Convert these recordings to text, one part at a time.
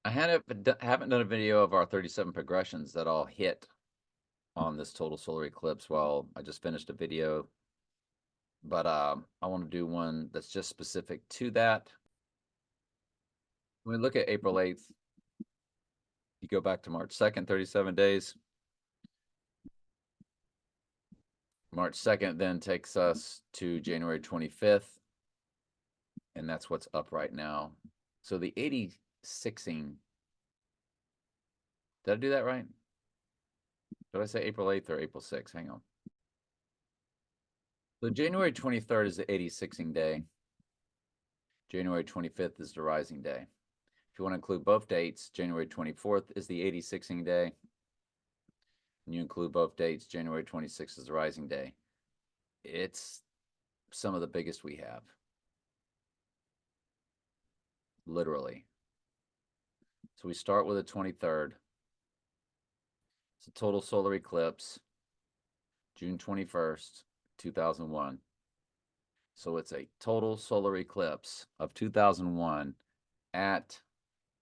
I haven't done a video of our 37 progressions that all hit on this total solar eclipse. Well, I just finished a video, but I want to do one that's just specific to that. When we look at April 8th, you go back to March 2nd, 37 days. March 2nd then takes us to January 25th, and that's what's up right now. So the 86ing, did I do that right? Did I say April 8th or April 6th? Hang on. So January 23rd is the 86ing day. January 25th is the rising day. If you want to include both dates, January 24th is the 86ing day. And you include both dates, January 26th is the rising day. It's some of the biggest we have. Literally. So we start with the 23rd. It's a total solar eclipse, June 21st, 2001. So it's a total solar eclipse of 2001 at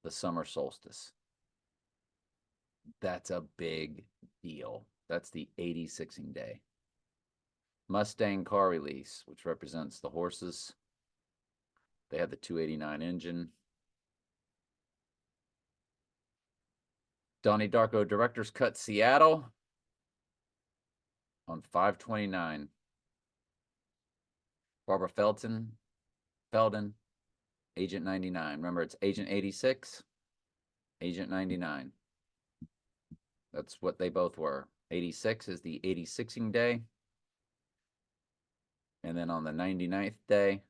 the summer solstice. That's a big deal. That's the 86ing day. Mustang car release, which represents the horses. They had the 289 engine. Donnie Darko Director's Cut Seattle on 5/29. Barbara Feldon, Agent 99. Remember, it's Agent 86, Agent 99. That's what they both were. 86 is the 86ing day. And then on the 99th day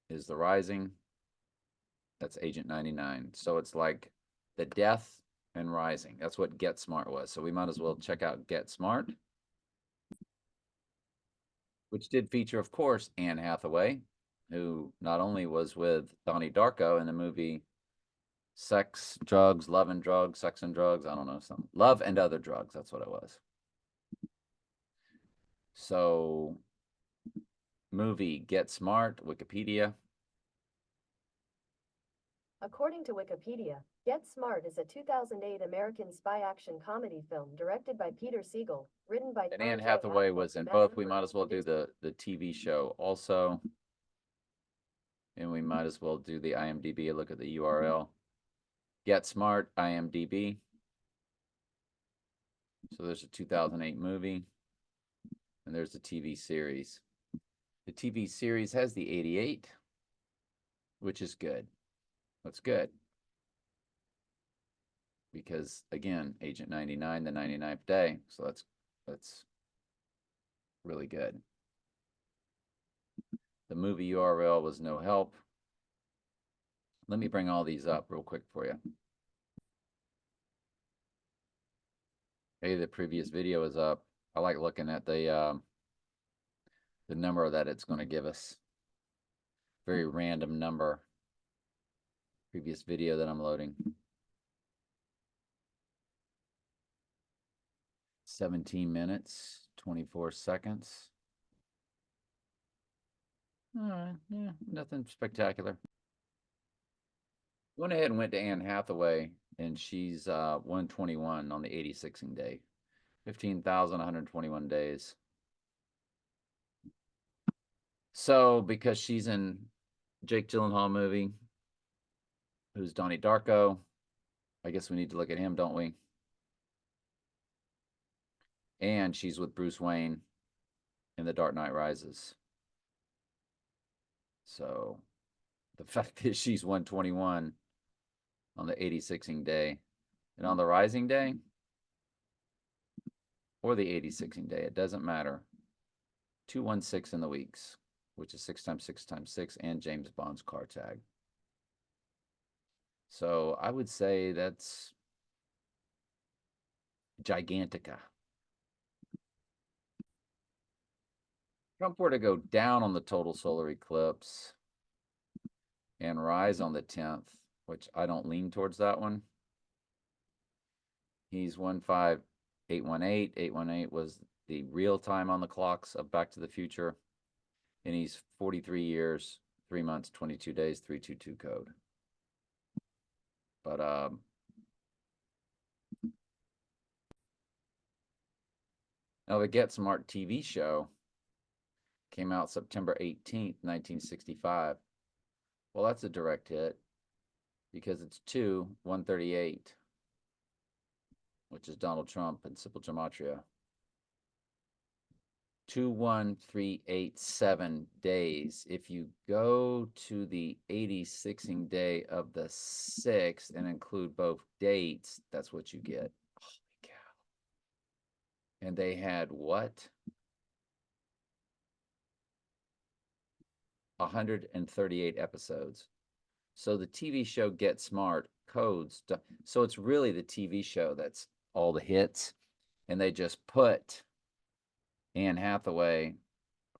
is the rising. That's Agent 99. So it's like the death and rising. That's what Get Smart was. So we might as well check out Get Smart, which did feature, of course, Anne Hathaway, who not only was with Donnie Darko in the movie Sex, Drugs, Love and Drugs, Sex and Drugs, I don't know, some Love and Other Drugs, that's what it was. So, movie Get Smart, Wikipedia. According to Wikipedia, Get Smart is a 2008 American spy action comedy film directed by Peter Siegel, written by And Anne Hathaway was in both. We might as well do the TV show also. And we might as well do the IMDb, look at the URL. Get Smart, IMDb. So there's a 2008 movie, and there's the TV series. The TV series has the 88, which is good. That's good. Because, again, Agent 99, the 99th day. So that's really good. The movie URL was no help. Let me bring all these up real quick for you. Hey, the previous video is up. I like looking at the number that it's going to give us. Very random number. Previous video that I'm loading. 17 minutes, 24 seconds. All right, yeah, nothing spectacular. Went ahead and went to Anne Hathaway, and she's 121 on the 86ing day. 15,121 days. So, because she's in Jake Gyllenhaal movie, who's Donnie Darko, I guess we need to look at him, don't we? And she's with Bruce Wayne in The Dark Knight Rises. So, the fact that she's 121 on the 86ing day, and on the rising day, or the 86ing day, it doesn't matter. 216 in the weeks, which is 6 times 6 times 6, and James Bond's car tag. So I would say that's Gigantica. Trump were to go down on the total solar eclipse and rise on the 10th, which I don't lean towards that one. He's 15818. 818 was the real time on the clocks of Back to the Future. And he's 43 years, 3 months, 22 days, 322 code. But now the Get Smart TV show came out September 18th, 1965. Well, that's a direct hit because it's 2/138, which is Donald Trump and simple gematria. 21387 days. If you go to the 86ing day of the 6th and include both dates, that's what you get. Holy cow. And they had what? 138 episodes. So the TV show Get Smart codes. So it's really the TV show that's all the hits. And they just put Anne Hathaway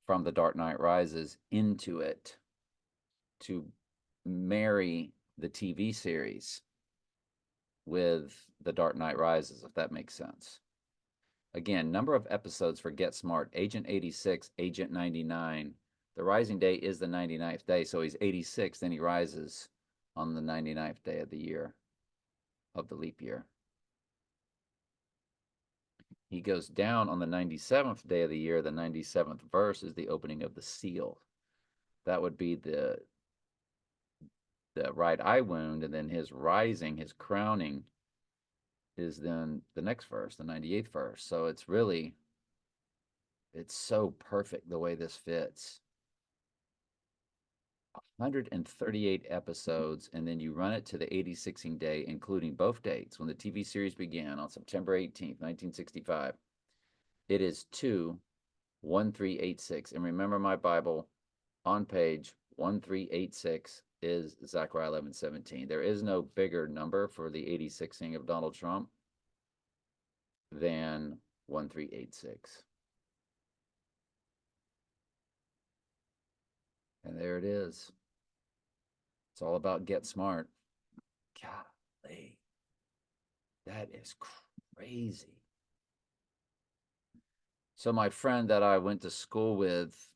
from The Dark Knight Rises into it to marry the TV series with The Dark Knight Rises, if that makes sense. Again, number of episodes for Get Smart, Agent 86, Agent 99. The rising day is the 99th day, so he's 86, then he rises on the 99th day of the year, of the leap year. He goes down on the 97th day of the year. The 97th verse is the opening of the seal. That would be the right eye wound, and then his rising, his crowning, is then the next verse, the 98th verse. So it's really, it's so perfect the way this fits. 138 episodes, and then you run it to the 86ing day, including both dates when the TV series began on September 18th, 1965. It is 2/1386. And remember, my Bible on page 1386 is Zechariah 11:17. There is no bigger number for the 86ing of Donald Trump than 1386. And there it is. It's all about Get Smart. Golly, that is crazy. So my friend that I went to school with,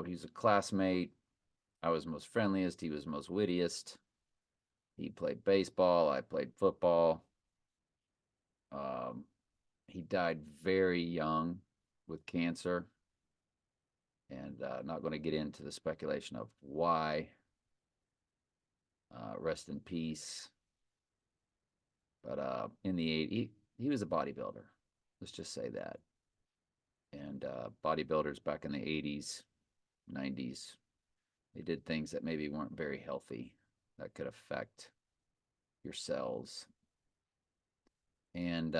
he's a classmate. I was most friendliest. He was most wittiest. He played baseball. I played football. He died very young with cancer. And not going to get into the speculation of why. Rest in peace. But in the 80s, he was a bodybuilder. Let's just say that. And bodybuilders back in the 80s, 90s, they did things that maybe weren't very healthy that could affect your cells. And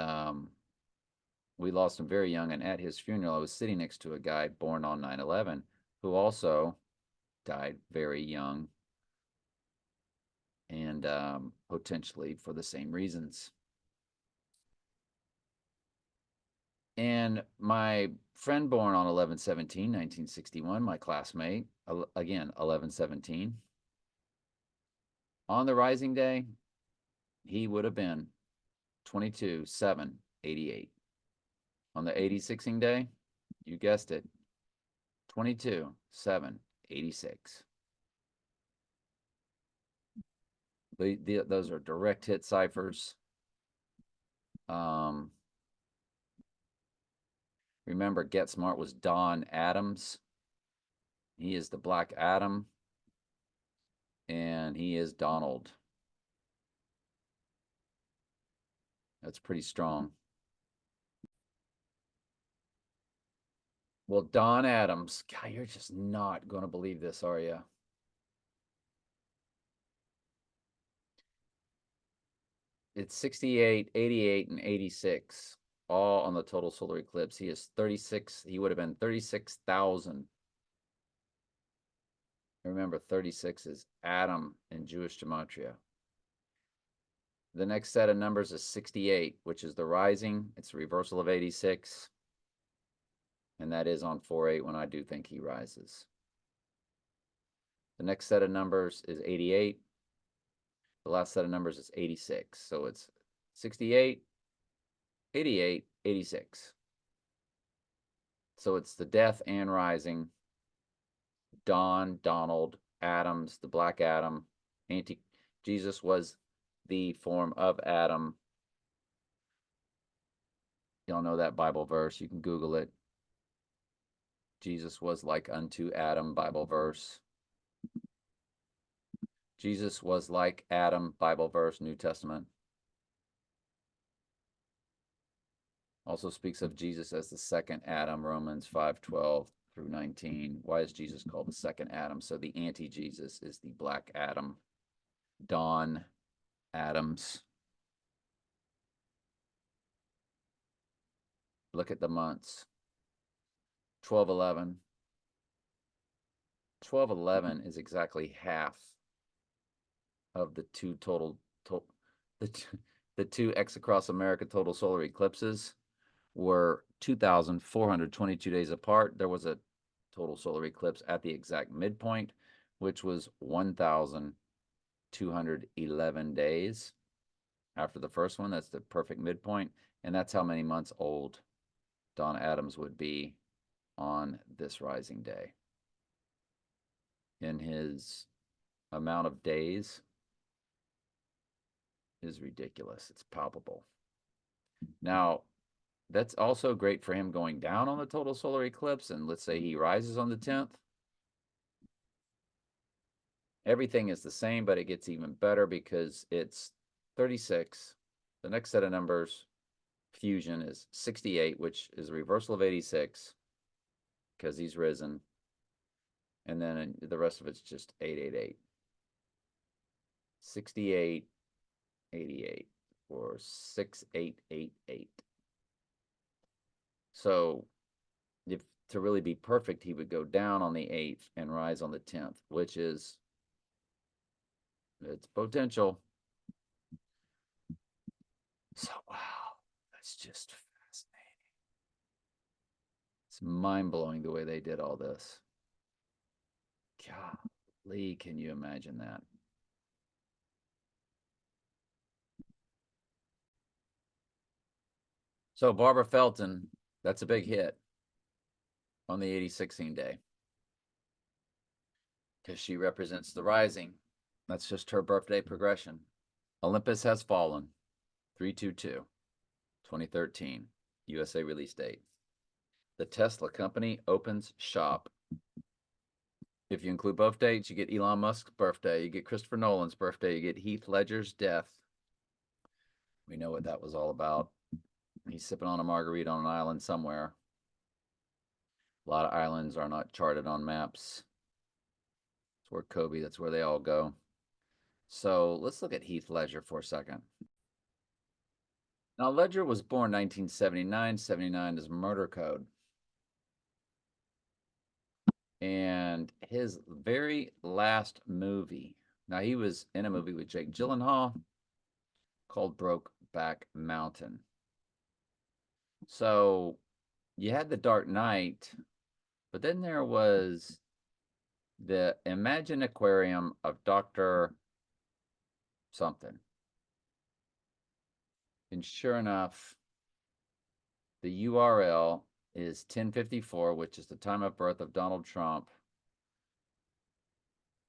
we lost him very young. And at his funeral, I was sitting next to a guy born on 9/11 who also died very young, and potentially for the same reasons. And my friend born on 11/17/1961, my classmate, again, 11/17, on the rising day, he would have been 22/7/88. On the 86ing day, you guessed it, 22/7/86. Those are direct hit ciphers. Remember, Get Smart was Don Adams. He is the Black Adam, and he is Donald. That's pretty strong. Well, Don Adams, God, you're just not going to believe this, are you? It's 68, 88, and 86, all on the total solar eclipse. He is 36. He would have been 36,000. Remember, 36 is Adam in Jewish gematria. The next set of numbers is 68, which is the rising. It's a reversal of 86. And that is on 4/8 when I do think he rises. The next set of numbers is 88. The last set of numbers is 86. So it's 68, 88, 86. So it's the death and rising. Don, Donald, Adams, the Black Adam. Jesus was the form of Adam. Y'all know that Bible verse. You can Google it. Jesus was like unto Adam, Bible verse. Jesus was like Adam, Bible verse, New Testament. Also speaks of Jesus as the second Adam, Romans 5:12 through 19. Why is Jesus called the second Adam? So the anti-Jesus is the Black Adam, Don Adams. Look at the months. 12/11. 12/11 is exactly half of the two the two X across America total solar eclipses were 2,422 days apart. There was a total solar eclipse at the exact midpoint, which was 1,211 days after the first one. That's the perfect midpoint, and that's how many months old Don Adams would be on this rising day. In his amount of days is ridiculous. It's palpable. Now, that's also great for him going down on the total solar eclipse, and let's say he rises on the 10th. Everything is the same, but it gets even better because it's 36. The next set of numbers, fusion, is 68, which is a reversal of 86 because he's risen. And then the rest of it's just 888. 68, 88, or 6888. So if to really be perfect, he would go down on the 8th and rise on the 10th, which is its potential. So, wow, that's just fascinating. It's mind-blowing the way they did all this. Golly, can you imagine that? So Barbara Felton, that's a big hit on the 8016 day because she represents the rising. That's just her birthday progression. Olympus Has Fallen, 3/22, 2013, USA release date. The Tesla company opens shop. If you include both dates, you get Elon Musk's birthday, you get Christopher Nolan's birthday, you get Heath Ledger's death. We know what that was all about. He's sipping on a margarita on an island somewhere. A lot of islands are not charted on maps. It's where Kobe, that's where they all go. So let's look at Heath Ledger for a second. Now, Ledger was born 1979. 79 is murder code. And his very last movie, now he was in a movie with Jake Gyllenhaal called Brokeback Mountain. So you had The Dark Knight, but then there was the Imagine Aquarium of Dr. something. And sure enough, the URL is 1054, which is the time of birth of Donald Trump,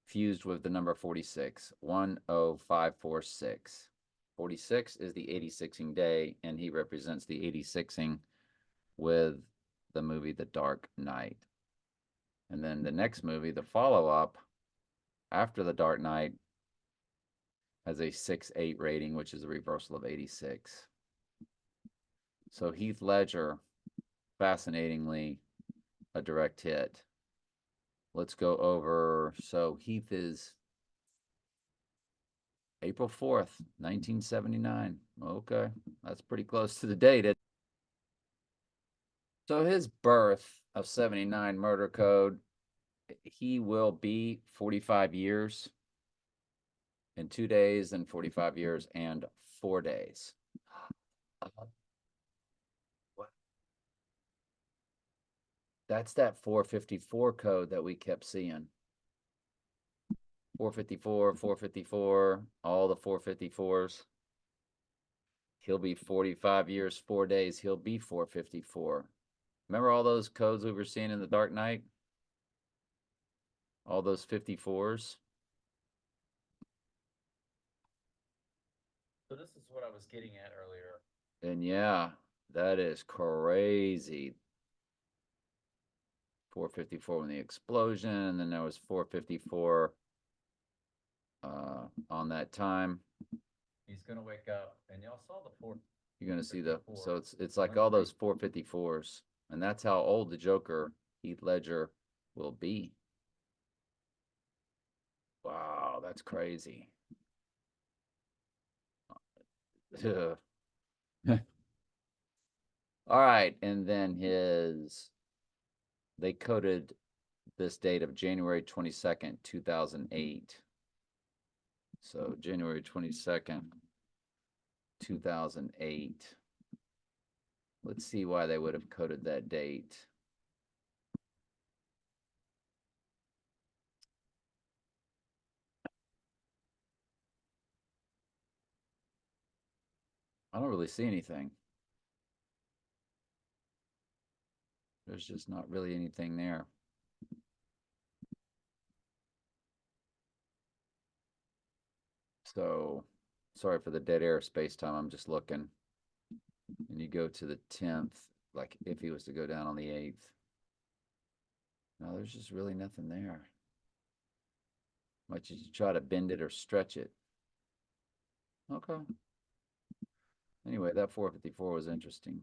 fused with the number 46, 10546. 46 is the 86ing day, and he represents the 86ing with the movie The Dark Knight. And then the next movie, the follow-up after The Dark Knight, has a 6.8 rating, which is a reversal of 86. So Heath Ledger, fascinatingly, a direct hit. Let's go over. So Heath is April 4th, 1979. Okay, that's pretty close to the date. So his birth of 79 murder code, he will be 45 years in 2 days and 45 years and 4 days. What? That's that 454 code that we kept seeing. 454, 454, all the 454s. He'll be 45 years, 4 days. He'll be 454. Remember all those codes we were seeing in The Dark Knight? All those 54s. So this is what I was getting at earlier. And yeah, that is crazy. 454 when the explosion, and then there was 454 on that time. He's gonna wake up, and y'all saw the four. You're gonna see the 54. so it's like all those 454s, and that's how old the Joker, Heath Ledger, will be. Wow, that's crazy. All right, and then they coded this date of January 22nd, 2008. So January 22nd, 2008. Let's see why they would have coded that date. I don't really see anything. There's just not really anything there. So, sorry for the dead air space time. I'm just looking. And you go to the 10th, like if he was to go down on the 8th. No, there's just really nothing there. Much as you try to bend it or stretch it. Okay. Anyway, that 454 was interesting.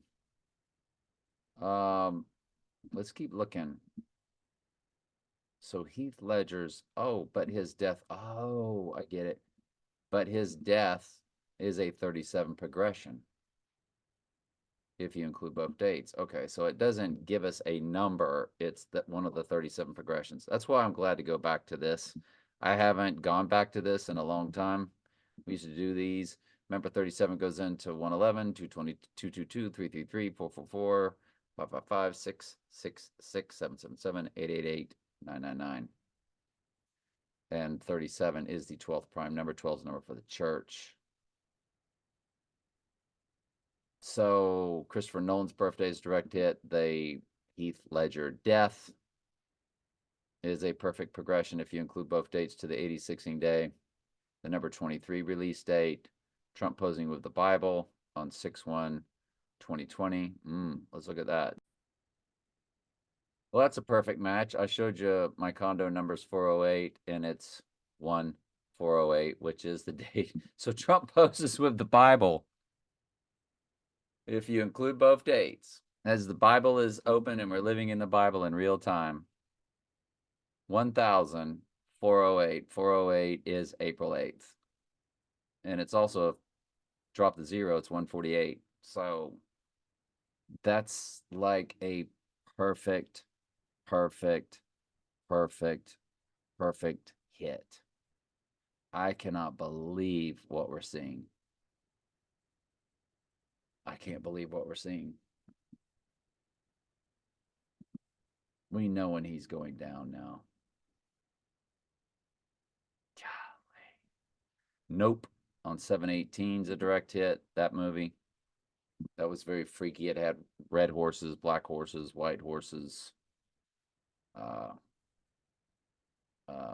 Let's keep looking. So Heath Ledger's, but his death, I get it. But his death is a 37 progression if you include both dates. Okay, so it doesn't give us a number. It's that one of the 37 progressions. That's why I'm glad to go back to this. I haven't gone back to this in a long time. We used to do these. Remember, 37 goes into 111, 220, 222, 333, 444, 555, 666, 777, 888, 999. And 37 is the 12th prime number. 12 is the number for the church. So Christopher Nolan's birthday is direct hit. Heath Ledger death is a perfect progression if you include both dates to the 86ing day. The number 23 release date. Trump posing with the Bible on 6/1/2020. Let's look at that. Well, that's a perfect match. I showed you my condo numbers 408, and it's 1/408, which is the date. So Trump poses with the Bible. If you include both dates, as the Bible is open and we're living in the Bible in real time, 1,408. 408 is April 8th. And it's also, drop the zero, it's 148. So that's like a perfect, perfect, perfect, perfect hit. I cannot believe what we're seeing. I can't believe what we're seeing. We know when he's going down now. Golly. Nope. On 7/18 is a direct hit. That movie. That was very freaky. It had red horses, black horses, white horses.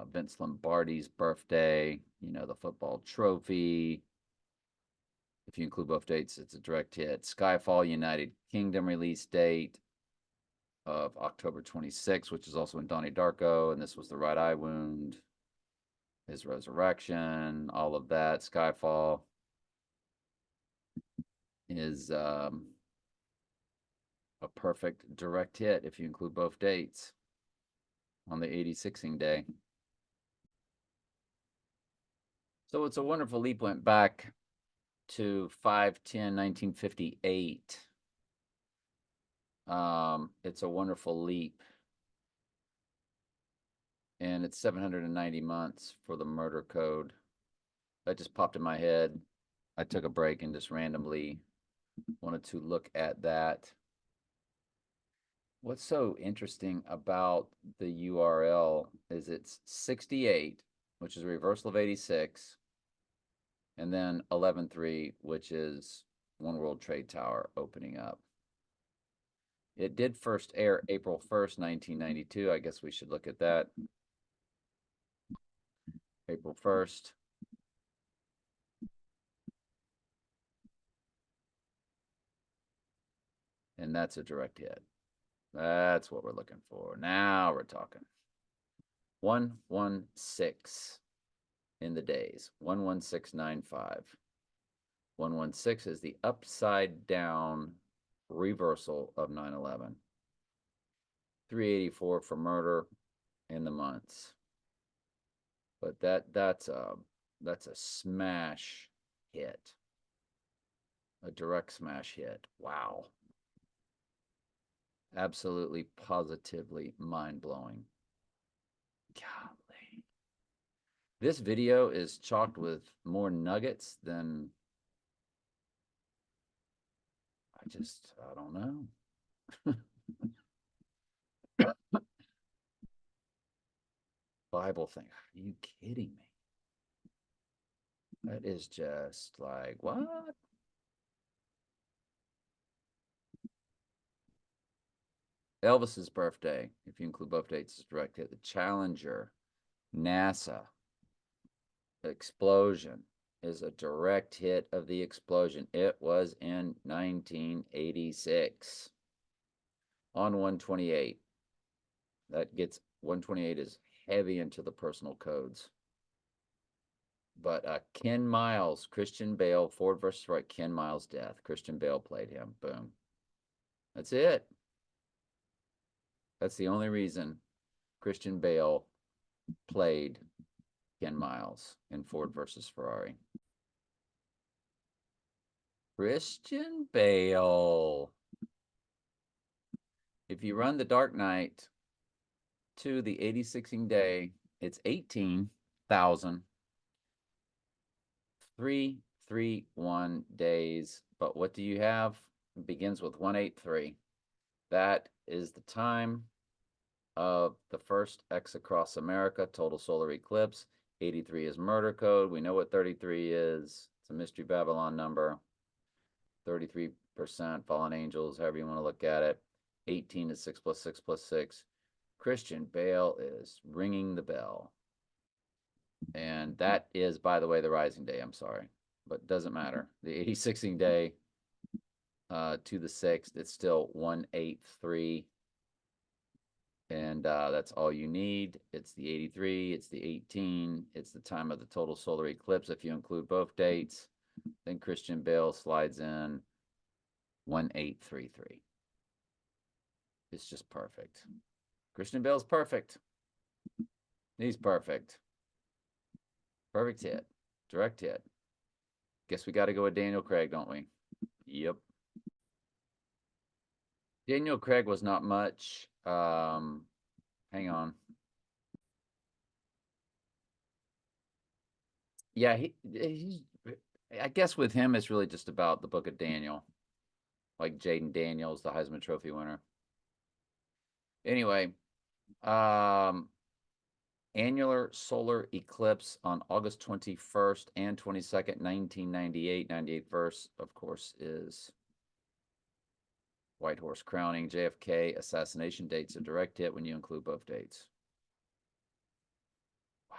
Vince Lombardi's birthday, the football trophy. If you include both dates, it's a direct hit. Skyfall, United Kingdom release date of October 26th, which is also in Donnie Darko, and this was the right eye wound, his resurrection, all of that. Skyfall is a perfect direct hit if you include both dates on the 86ing day. So it's a wonderful leap. Went back to 5/10/1958. It's a wonderful leap. And it's 790 months for the murder code. That just popped in my head. I took a break and just randomly wanted to look at that. What's so interesting about the URL is it's 68, which is a reversal of 86, and then 11/3, which is One World Trade Tower opening up. It did first air April 1st, 1992. I guess we should look at that. April 1st. And that's a direct hit. That's what we're looking for. Now we're talking. 116 in the days. 11695. 116 is the upside down reversal of 9/11. 384 for murder in the months. But that's a smash hit. A direct smash hit. Wow. Absolutely, positively mind-blowing. Golly. This video is chocked with more nuggets than I don't know. Bible thing. Are you kidding me? That is just like, what? Elvis's birthday, if you include both dates, is direct hit. The Challenger, NASA explosion is a direct hit of the explosion. It was in 1986 on 128. That gets 128 is heavy into the personal codes. But Ken Miles, Christian Bale, Ford versus Wright, Ken Miles' death. Christian Bale played him. Boom. That's it. That's the only reason Christian Bale played Ken Miles in Ford versus Ferrari. Christian Bale. If you run the Dark Knight to the 86ing day, it's 18,331 days. But what do you have? It begins with 183. That is the time of the first X across America, total solar eclipse. 83 is murder code. We know what 33 is. It's a Mystery Babylon number. 33% fallen angels, however you want to look at it. 18 is 6 plus 6 plus 6. Christian Bale is ringing the bell. And that is, by the way, the rising day. I'm sorry, but it doesn't matter. The 86ing day to the 6th, it's still 183. And that's all you need. It's the 83, it's the 18, it's the time of the total solar eclipse. If you include both dates, then Christian Bale slides in 1833. It's just perfect. Christian Bale's perfect. He's perfect. Perfect hit. Direct hit. Guess we got to go with Daniel Craig, don't we? Yep. Daniel Craig was not much. Hang on. Yeah, he's. I guess with him, it's really just about the Book of Daniel, like Jaden Daniels, the Heisman Trophy winner. Anyway, annular solar eclipse on August 21st and 22nd, 1998. 98 verse, of course, is White Horse crowning. JFK assassination date's a direct hit when you include both dates. Wow.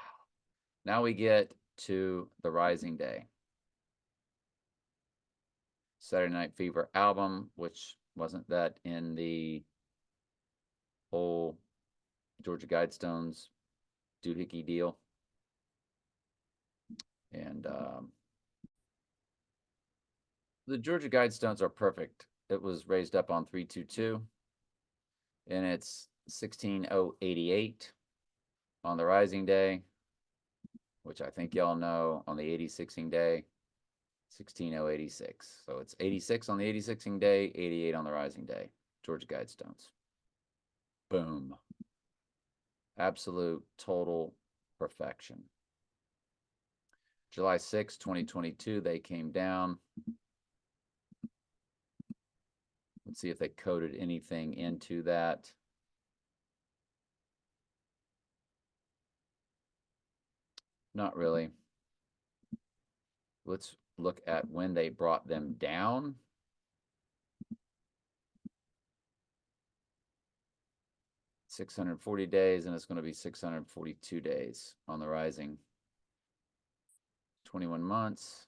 Now we get to the rising day. Saturday Night Fever album, which wasn't that in the whole Georgia Guidestones doohickey deal. And the Georgia Guidestones are perfect. It was raised up on 322, and it's 16088 on the rising day, which I think y'all know on the 86ing day, 16086. So it's 86 on the 86ing day, 88 on the rising day. Georgia Guidestones. Boom. Absolute total perfection. July 6, 2022, they came down. Let's see if they coded anything into that. Not really. Let's look at when they brought them down. $640 days, and it's going to be 642 days on the rising. 21 months.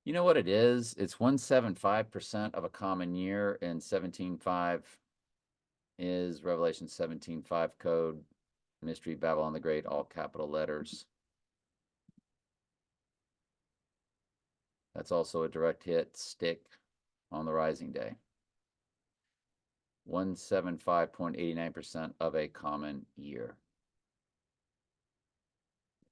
You know what it is? It's 175% of a common year, and 17.5 is Revelation 17.5 code, Mystery Babylon the Great, all capital letters. That's also a direct hit stick on the rising day. 175.89% of a common year.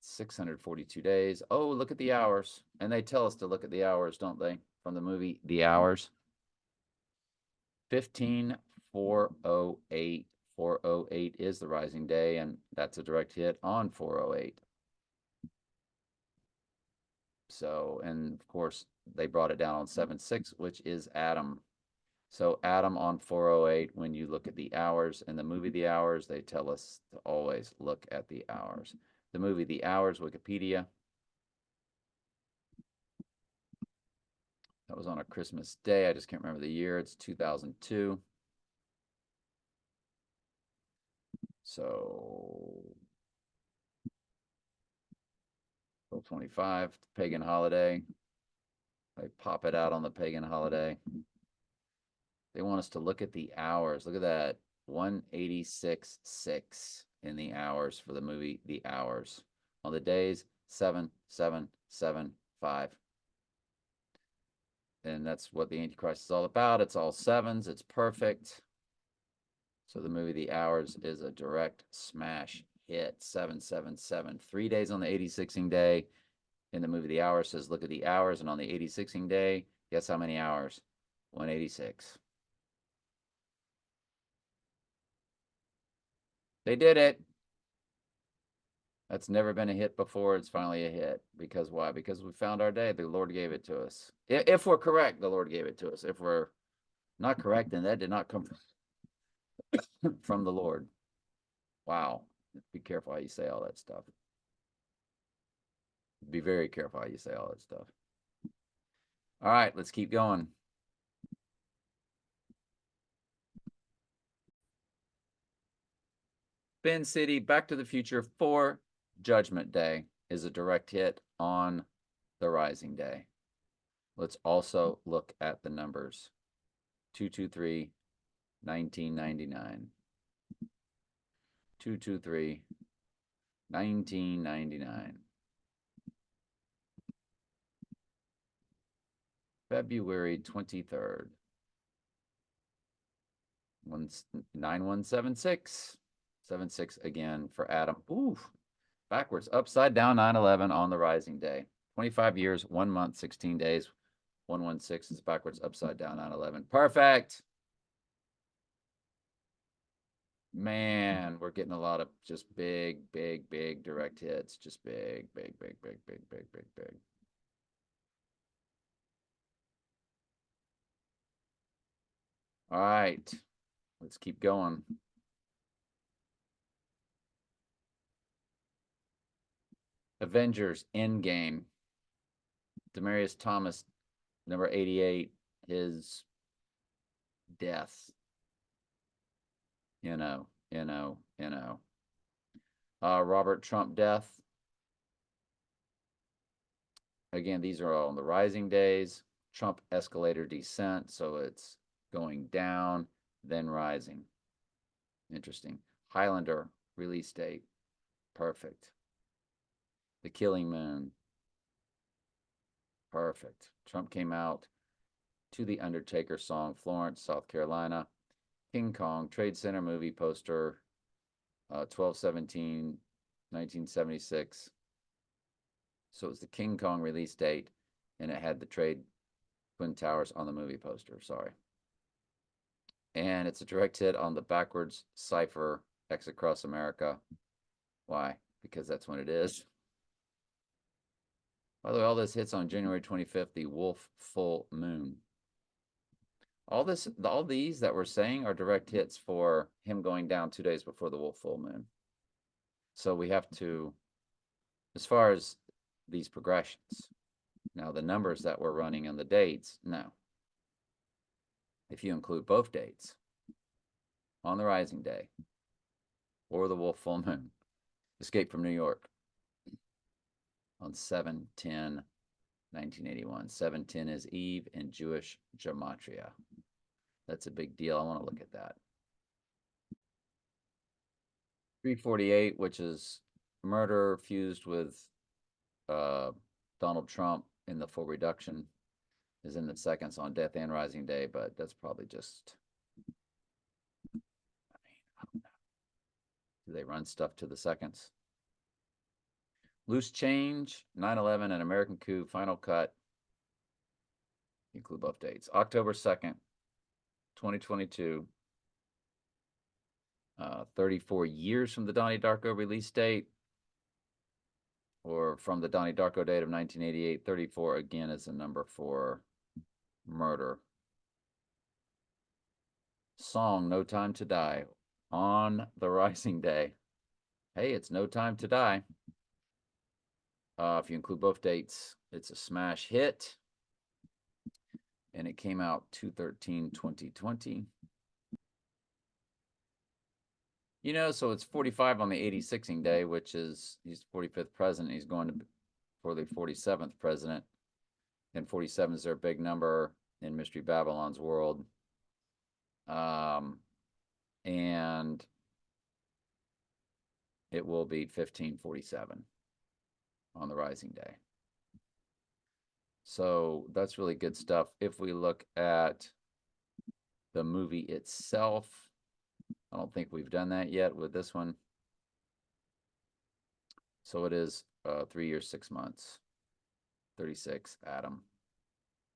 642 days. Oh, look at the hours. And they tell us to look at the hours, don't they? From the movie The Hours. 15,408. 408 is the rising day, and that's a direct hit on 408. So, and of course, they brought it down on 7.6, which is Adam. So Adam on 408, when you look at the hours in the movie The Hours, they tell us to always look at the hours. The movie The Hours, Wikipedia. That was on a Christmas day. I just can't remember the year. It's 2002. So 25, pagan holiday. They pop it out on the pagan holiday. They want us to look at the hours. Look at that. 186.6 in the hours for the movie The Hours. On the days, 7, 7, 7, 5. And that's what the Antichrist is all about. It's all sevens. It's perfect. So the movie The Hours is a direct smash hit. 777. 3 days on the 86ing day. In the movie The Hours says, look at the hours. And on the 86ing day, guess how many hours? 186. They did it. That's never been a hit before. It's finally a hit. Because why? Because we found our day. The Lord gave it to us. If we're correct, the Lord gave it to us. If we're not correct, then that did not come from the Lord. Wow. Be careful how you say all that stuff. Be very careful how you say all that stuff. All right, let's keep going. Spin City, Back to the Future 4, Judgment Day is a direct hit on the rising day. Let's also look at the numbers. 223, 1999. 223, 1999. February 23rd. 9176. 76 again for Adam. Ooh, backwards, upside down 9/11 on the rising day. 25 years, 1 month, 16 days. 116 is backwards, upside down 9/11. Perfect. Man, we're getting a lot of just big, big, big direct hits. Just big, big, big, big, big, big, big, big. All right, let's keep going. Avengers Endgame. Demarius Thomas, number 88, his death. Robert Trump death. Again, these are all on the rising days. Trump escalator descent, so it's going down, then rising. Interesting. Highlander release date. Perfect. The Killing Moon. Perfect. Trump came out to the Undertaker song, Florence, South Carolina. King Kong, Trade Center movie poster, 12/17/1976. So it was the King Kong release date, and it had the Trade Twin Towers on the movie poster. Sorry. And it's a direct hit on the backwards cipher X Across America. Why? Because that's when it is. By the way, all this hits on January 25th, the Wolf Full Moon. All these that we're saying are direct hits for him going down 2 days before the Wolf Full Moon. So we have to, as far as these progressions, now the numbers that we're running and the dates, no. If you include both dates on the rising day or the Wolf Full Moon, Escape from New York on 7/10/1981. 7/10 is Eve in Jewish gematria. That's a big deal. I want to look at that. 348, which is murder fused with Donald Trump in the full reduction, is in the seconds on Death and Rising Day, but that's probably just, I don't know. Do they run stuff to the seconds? Loose Change, 9/11, and American Coup, Final Cut. Include both dates. October 2nd, 2022. 34 years from the Donnie Darko release date, or from the Donnie Darko date of 1988. 34 again is the number for murder. Song, No Time to Die, on the Rising Day. Hey, it's No Time to Die. If you include both dates, it's a smash hit. And it came out 2/13/2020. You know, so it's 45 on the 86ing day, which is, he's 45th president. He's going to for the 47th president. And 47 is their big number in Mystery Babylon's world. And it will be 1547 on the Rising Day. So that's really good stuff. If we look at the movie itself, I don't think we've done that yet with this one. So it is 3 years, 6 months, 36, Adam,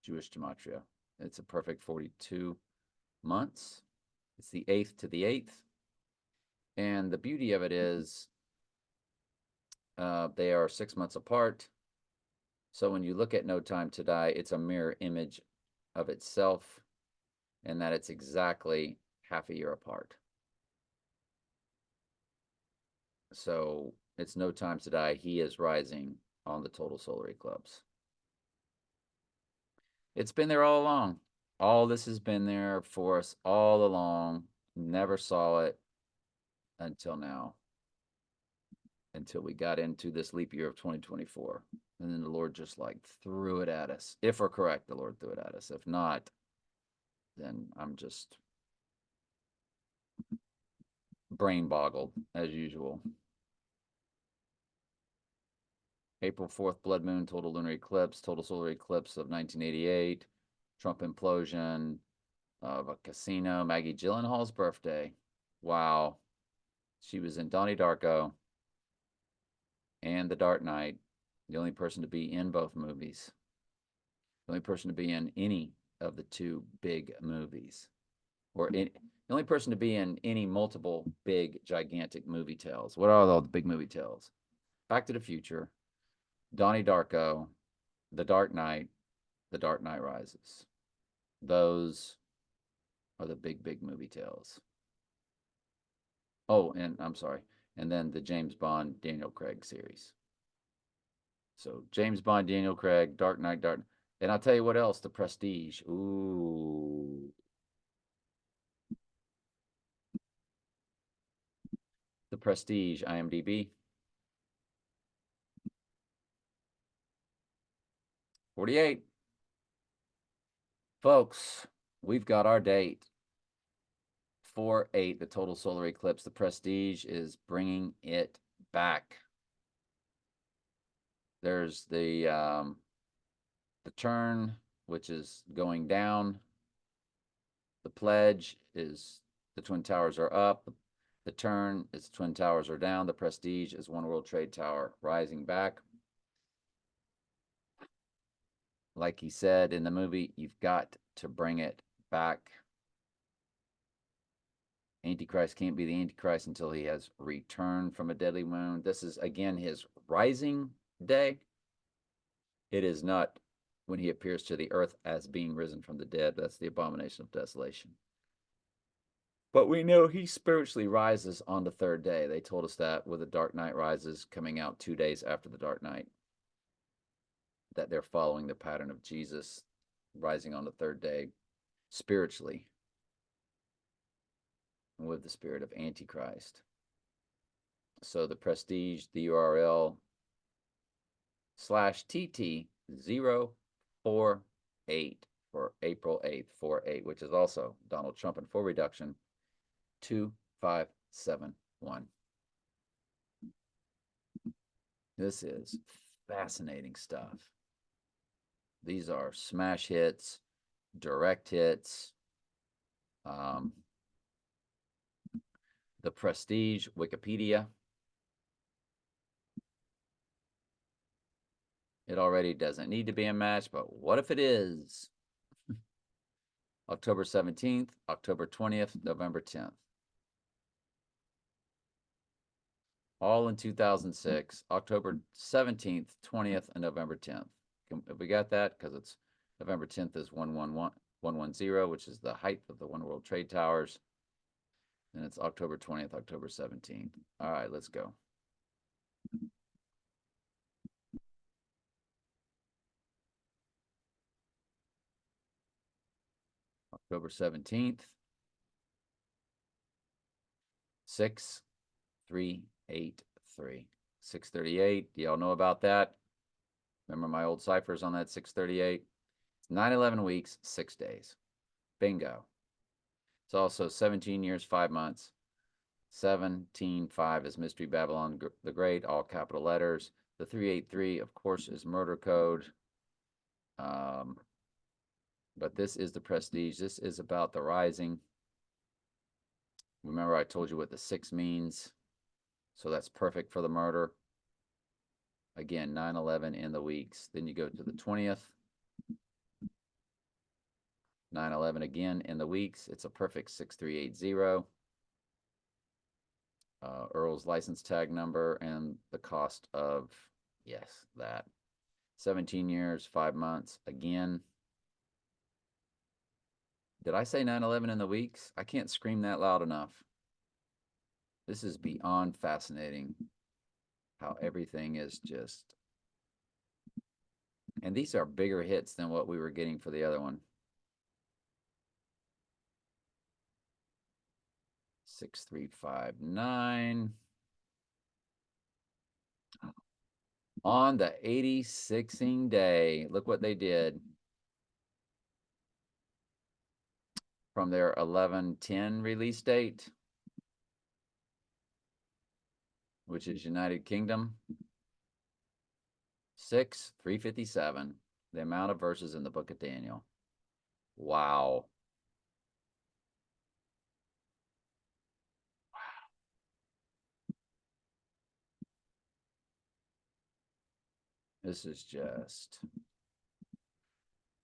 Jewish gematria. It's a perfect 42 months. It's the 8th to the 8th. And the beauty of it is they are 6 months apart. So when you look at No Time to Die, it's a mirror image of itself, and that it's exactly half a year apart. So it's No Time to Die. He is rising on the total solar eclipse. It's been there all along. All this has been there for us all along. Never saw it until now, until we got into this leap year of 2024. And then the Lord just like threw it at us. If we're correct, the Lord threw it at us. If not, then I'm just brain boggled as usual. April 4th, blood moon, total lunar eclipse, total solar eclipse of 1988, Trump implosion of a casino, Maggie Gyllenhaal's birthday. Wow. She was in Donnie Darko and The Dark Knight, the only person to be in both movies, the only person to be in any of the two big movies, or the only person to be in any multiple big, gigantic movie tales. What are all the big movie tales? Back to the Future, Donnie Darko, The Dark Knight, The Dark Knight Rises. Those are the big movie tales. Oh, and I'm sorry. And then the James Bond, Daniel Craig series. So James Bond, Daniel Craig, Dark Knight, and I'll tell you what else, The Prestige. Ooh. The Prestige, IMDb. 48. Folks, we've got our date. 4/8, the total solar eclipse. The Prestige is bringing it back. There's the turn, which is going down. The pledge is the Twin Towers are up. The turn is Twin Towers are down. The Prestige is One World Trade Tower rising back. Like he said in the movie, you've got to bring it back. Antichrist can't be the Antichrist until he has returned from a deadly wound. This is, again, his rising day. It is not when he appears to the earth as being risen from the dead. That's the abomination of desolation. But we know he spiritually rises on the third day. They told us that with The Dark Knight Rises coming out 2 days after The Dark Knight, that they're following the pattern of Jesus rising on the third day spiritually with the spirit of Antichrist. So the Prestige, the URL /TT048 for April 8th, 48, which is also Donald Trump and for reduction 2571. This is fascinating stuff. These are smash hits, direct hits. The Prestige, Wikipedia. It already doesn't need to be a match, but what if it is? October 17th, October 20th, November 10th. All in 2006, October 17th, 20th, and November 10th. We got that because it's November 10th is 110, which is the height of the One World Trade Towers. And it's October 20th, October 17th. All right, let's go. October 17th. 6383. 638. Do y'all know about that? Remember my old ciphers on that 638? It's 9/11 weeks, 6 days. Bingo. It's also 17 years, 5 months. 17/5 is Mystery Babylon the Great, all capital letters. The 383, of course, is murder code. But this is the Prestige. This is about the rising. Remember I told you what the 6 means. So that's perfect for the murder. Again, 9/11 in the weeks. Then you go to the 20th. 9/11 again in the weeks. It's a perfect 6380. Earl's license tag number and the cost of, yes, that. 17 years, 5 months. Again. Did I say 9/11 in the weeks? I can't scream that loud enough. This is beyond fascinating how everything is just. And these are bigger hits than what we were getting for the other one. 6359. On the 86ing day, look what they did. From their 11/10 release date, which is United Kingdom. 357. The amount of verses in the book of Daniel. Wow. This is just,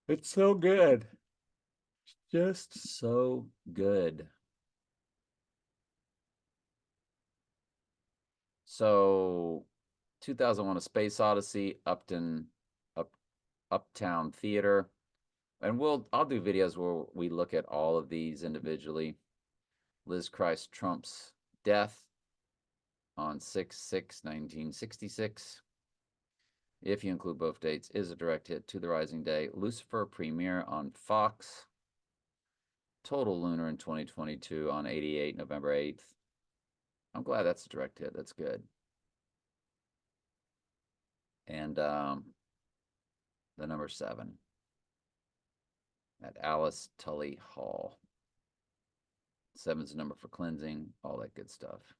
it's so good. It's just so good. So 2001 A Space Odyssey, Uptown Theater. And I'll do videos where we look at all of these individually. Liz Christ Trump's death on 6/6/1966. If you include both dates, is a direct hit to the rising day. Lucifer premiere on Fox. Total Lunar in 2022 on 88, November 8th. I'm glad that's a direct hit. That's good. And the number 7 at Alice Tully Hall. 7's the number for cleansing, all that good stuff.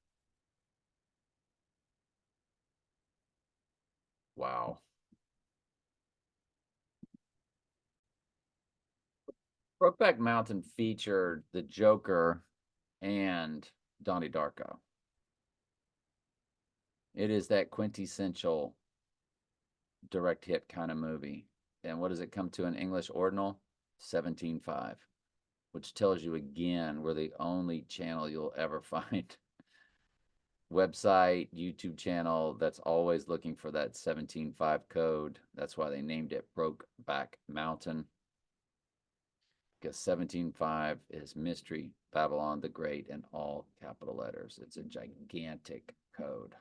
Wow. Brokeback Mountain featured the Joker and Donnie Darko. It is that quintessential direct hit kind of movie. And what does it come to in English ordinal? 17/5, which tells you again we're the only channel you'll ever find. Website, YouTube channel that's always looking for that 17/5 code. That's why they named it Brokeback Mountain. Because 17/5 is Mystery Babylon the Great in all capital letters. It's a gigantic code.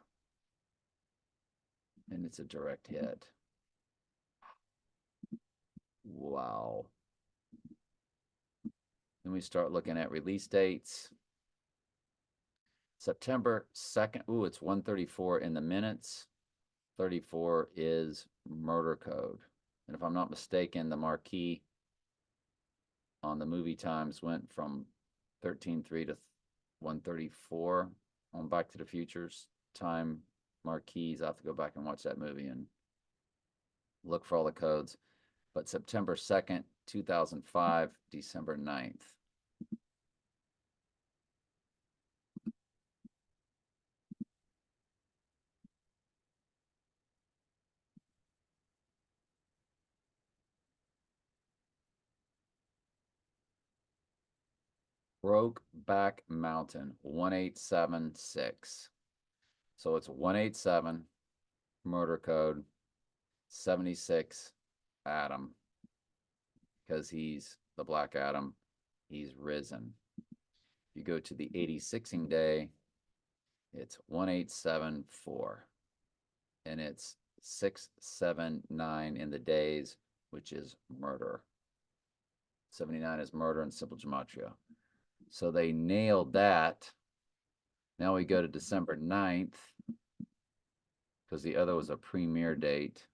And it's a direct hit. Wow. Then we start looking at release dates. September 2nd, ooh, it's 1:34 in the minutes. 34 is murder code. And if I'm not mistaken, the marquee on the movie times went from 13:03 to 1:34 on Back to the Future's time marquees. I have to go back and watch that movie and look for all the codes. But September 2nd, 2005, December 9th. Brokeback Mountain, 1876. So it's 187, murder code, 76, Adam. Because he's the Black Adam, he's risen. If you go to the 86ing day, it's 1874. And it's 679 in the days, which is murder. 79 is murder in simple gematria. So they nailed that. Now we go to December 9th, because the other was a premiere date,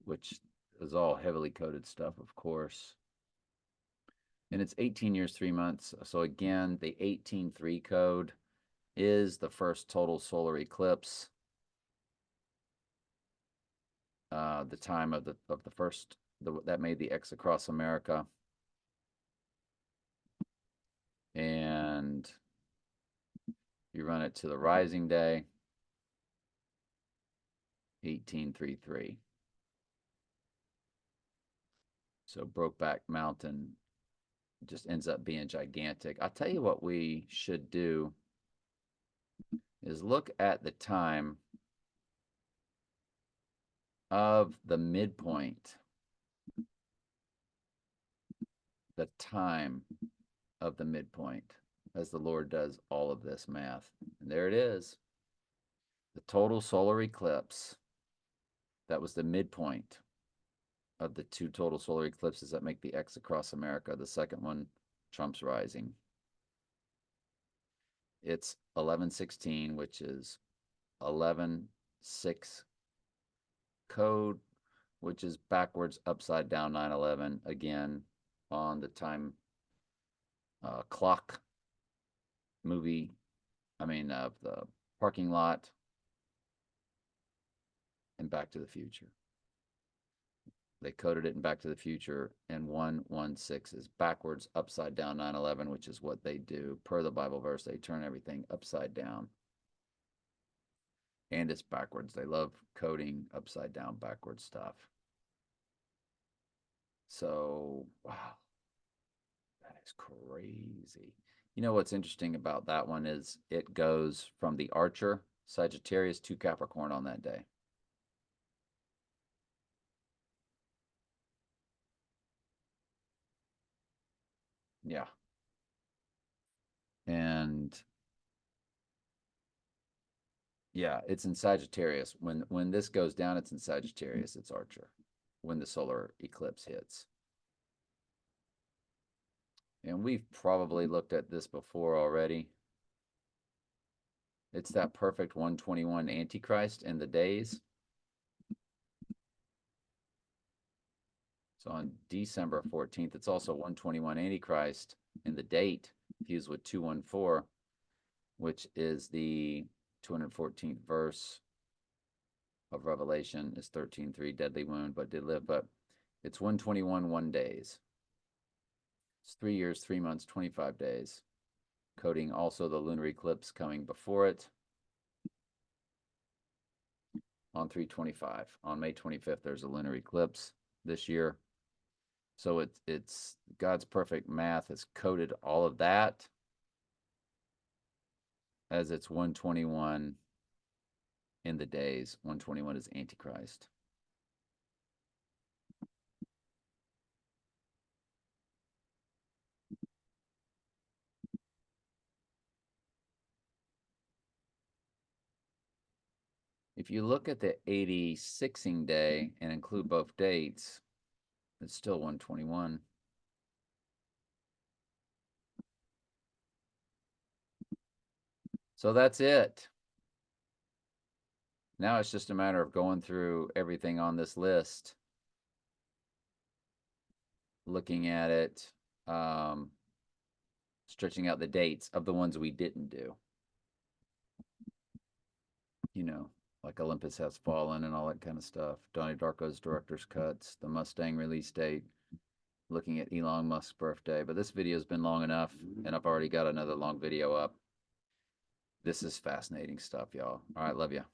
which is all heavily coded stuff, of course. And it's 18 years, 3 months. So again, the 18.3 code is the first total solar eclipse. The time of the first that made the X across America. And you run it to the rising day, 1833. So Brokeback Mountain just ends up being gigantic. I'll tell you what we should do is look at the time of the midpoint. The time of the midpoint as the Lord does all of this math. And there it is. The total solar eclipse. That was the midpoint of the two total solar eclipses that make the X across America. The second one, Trump's rising. It's 1116, which is 11/6 code, which is backwards, upside down 9/11 again on the time clock movie. Of the parking lot and Back to the Future. They coded it in Back to the Future, and 116 is backwards, upside down 9/11, which is what they do per the Bible verse. They turn everything upside down. And it's backwards. They love coding upside down, backwards stuff. So, wow, that is crazy. You know what's interesting about that one is it goes from the Archer, Sagittarius, to Capricorn on that day. Yeah. And yeah, it's in Sagittarius. When this goes down, it's in Sagittarius, it's Archer, when the solar eclipse hits. And we've probably looked at this before already. It's that perfect 121 Antichrist in the days. So on December 14th, it's also 121 Antichrist in the date, fused with 214, which is the 214th verse of Revelation, is 13:3, deadly wound, but did live. But it's 121 1 days. It's 3 years, 3 months, 25 days. Coding also the lunar eclipse coming before it on 3/25. On May 25th, there's a lunar eclipse this year. So it's God's perfect math has coded all of that as it's 121 in the days. 121 is Antichrist. If you look at the 86ing day and include both dates, it's still 121. So that's it. Now it's just a matter of going through everything on this list, looking at it, stretching out the dates of the ones we didn't do. You know, like Olympus Has Fallen and all that kind of stuff. Donnie Darko's director's cuts, the Mustang release date, looking at Elon Musk's birthday. But this video has been long enough, and I've already got another long video up. This is fascinating stuff, y'all. All right, love you.